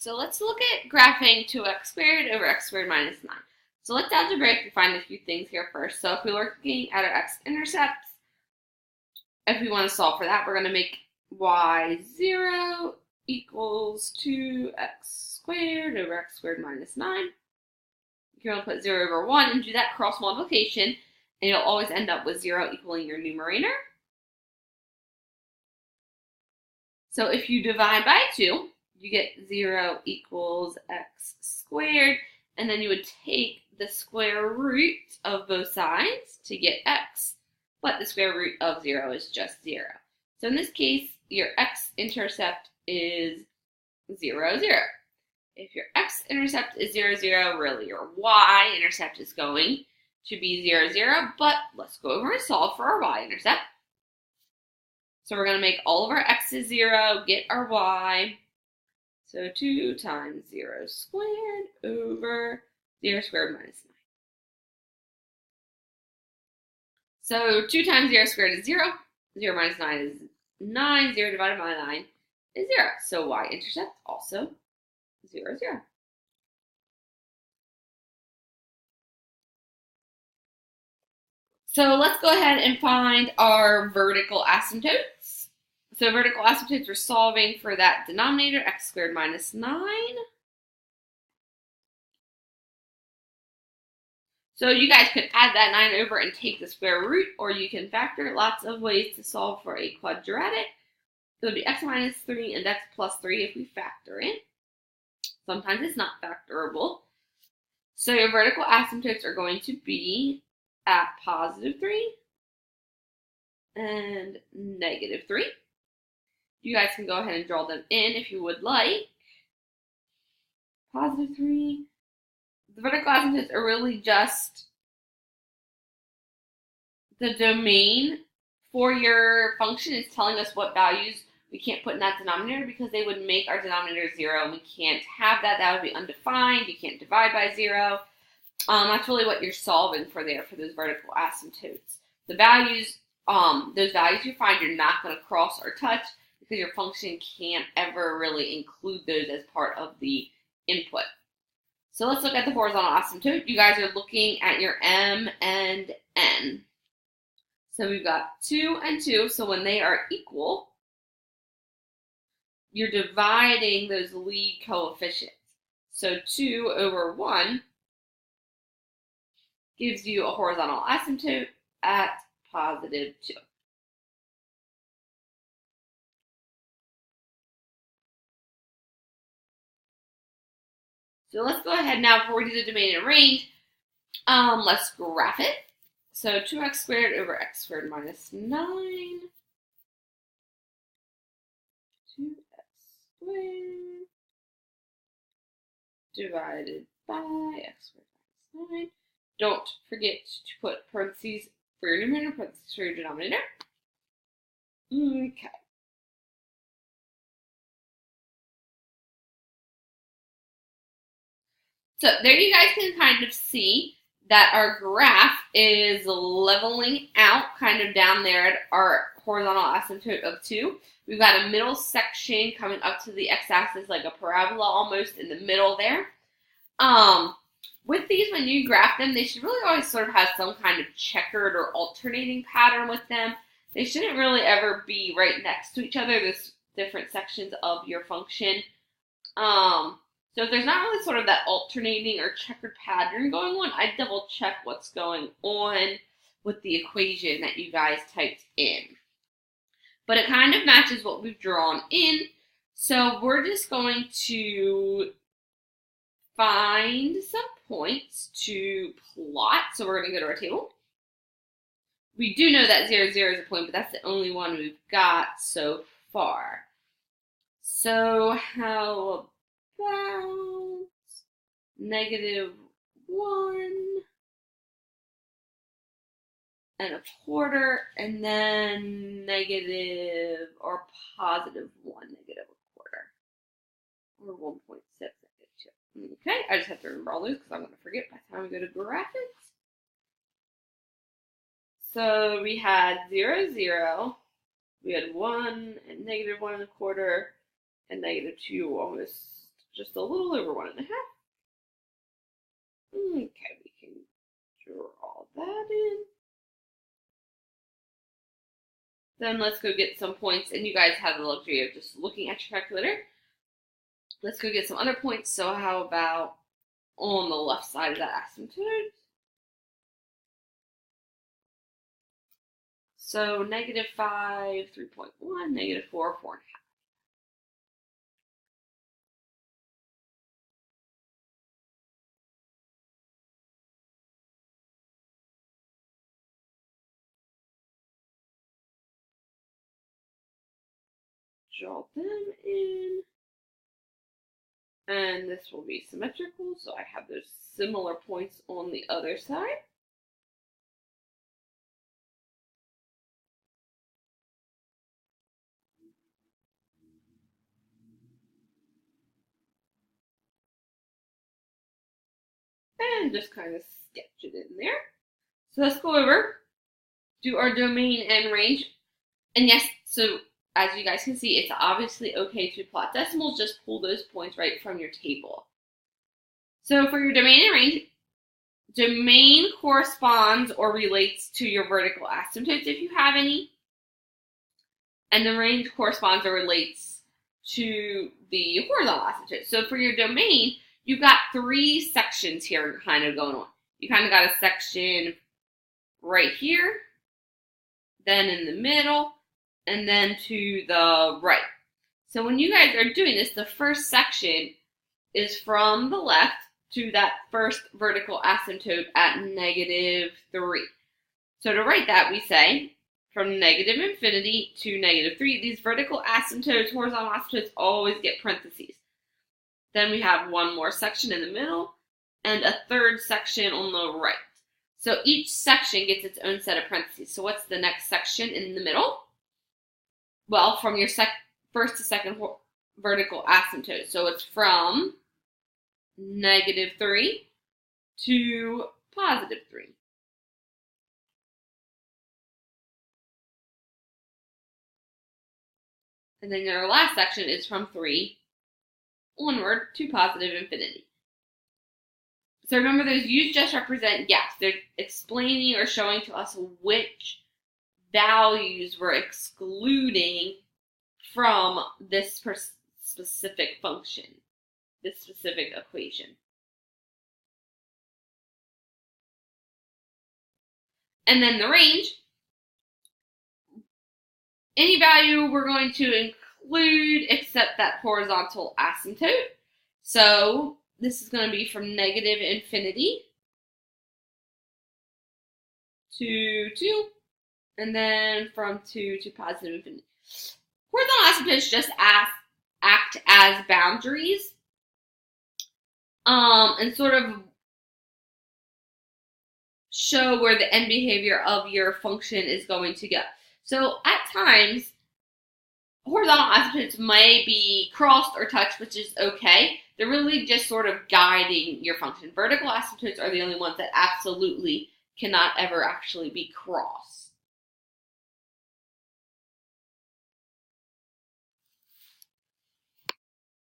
So let's look at graphing 2x squared over x squared minus 9. So let's algebraic and find a few things here first. So if we're looking at our x-intercepts, if we want to solve for that, we're going to make y0 equals 2x squared over x squared minus 9. You're going to put 0 over 1 and do that cross multiplication, and you'll always end up with 0 equaling your numerator. So if you divide by 2, you get 0 equals x squared, and then you would take the square root of both sides to get x, but the square root of 0 is just 0. So in this case, your x-intercept is 0, 0. If your x-intercept is 0, 0, really your y-intercept is going to be 0, 0, but let's go over and solve for our y-intercept. So we're going to make all of our x's 0, get our y. So 2 times 0 squared over 0 squared minus 9. So 2 times 0 squared is 0. 0 minus 9 is 9. 0 divided by 9 is 0. So y-intercept also 0, 0. So let's go ahead and find our vertical asymptotes. So vertical asymptotes, we're solving for that denominator, x squared minus 9. So you guys could add that 9 over and take the square root, or you can factor. Lots of ways to solve for a quadratic. It would be x minus 3 and x plus 3 if we factor in. Sometimes it's not factorable. So your vertical asymptotes are going to be at positive 3 and negative 3. You guys can go ahead and draw them in if you would like. Positive 3. The vertical asymptotes are really just the domain for your function. Is telling us what values we can't put in that denominator because they would make our denominator 0, and we can't have that. That would be undefined. You can't divide by 0. That's really what you're solving for there for those vertical asymptotes. The values, those values you find, you're not going to cross or touch because your function can't ever really include those as part of the input. So let's look at the horizontal asymptote. You guys are looking at your m and n. So we've got 2 and 2. So when they are equal, you're dividing those lead coefficients. So 2 over 1 gives you a horizontal asymptote at positive 2. So let's go ahead now before we do the domain and range. Let's graph it. So 2x squared over x squared minus 9. 2x squared divided by x squared minus 9. Don't forget to put parentheses for your numerator, parentheses for your denominator. Okay. So there you guys can kind of see that our graph is leveling out kind of down there at our horizontal asymptote of 2. We've got a middle section coming up to the x-axis like a parabola almost in the middle there. With these, when you graph them, they should really always sort of have some kind of checkered or alternating pattern with them. They shouldn't really ever be right next to each other, those different sections of your function. So if there's not really sort of that alternating or checkered pattern going on, I double check what's going on with the equation that you guys typed in. But it kind of matches what we've drawn in. So we're just going to find some points to plot. So we're going to go to our table. We do know that 0, 0 is a point, but that's the only one we've got so far. So how about negative 1 and a quarter, and then negative or positive 1, negative a quarter, or 1.6, negative 2. Okay, I just have to remember all those because I'm going to forget by the time we go to graphics. So we had 0, 0, we had 1 and negative 1 and a quarter, and negative 2 almost just a little over 1.5. Okay, we can draw that in. Then let's go get some points, and you guys have the luxury of just looking at your calculator. Let's go get some other points. So how about on the left side of that asymptote? So -5, 3.1, -4, 4.5. Draw them in. And this will be symmetrical, so I have those similar points on the other side. And just kind of sketch it in there. So let's go over, do our domain and range. And yes, so as you guys can see, it's obviously okay to plot decimals. Just pull those points right from your table. So for your domain and range, domain corresponds or relates to your vertical asymptotes if you have any. And the range corresponds or relates to the horizontal asymptotes. So for your domain, you've got 3 sections here kind of going on. You kind of got a section right here, then in the middle, and then to the right. So when you guys are doing this, the first section is from the left to that first vertical asymptote at -3. So to write that, we say from -infinity to -3. These vertical asymptotes, horizontal asymptotes, always get parentheses. Then we have one more section in the middle and a third section on the right. So each section gets its own set of parentheses. So what's the next section in the middle? Well, from your first to second vertical asymptote. So it's from -3 to +3. And then your last section is from 3 onward to +infinity. So remember, those U's just represent gaps. They're explaining or showing to us which values we're excluding from this specific function, this specific equation. And then the range, any value we're going to include except that horizontal asymptote. So this is going to be from -infinity to 2, and then from 2 to +infinity. Horizontal asymptotes just act as boundaries, and sort of show where the end behavior of your function is going to go. So at times, horizontal asymptotes may be crossed or touched, which is okay. They're really just sort of guiding your function. Vertical asymptotes are the only ones that absolutely cannot ever actually be crossed.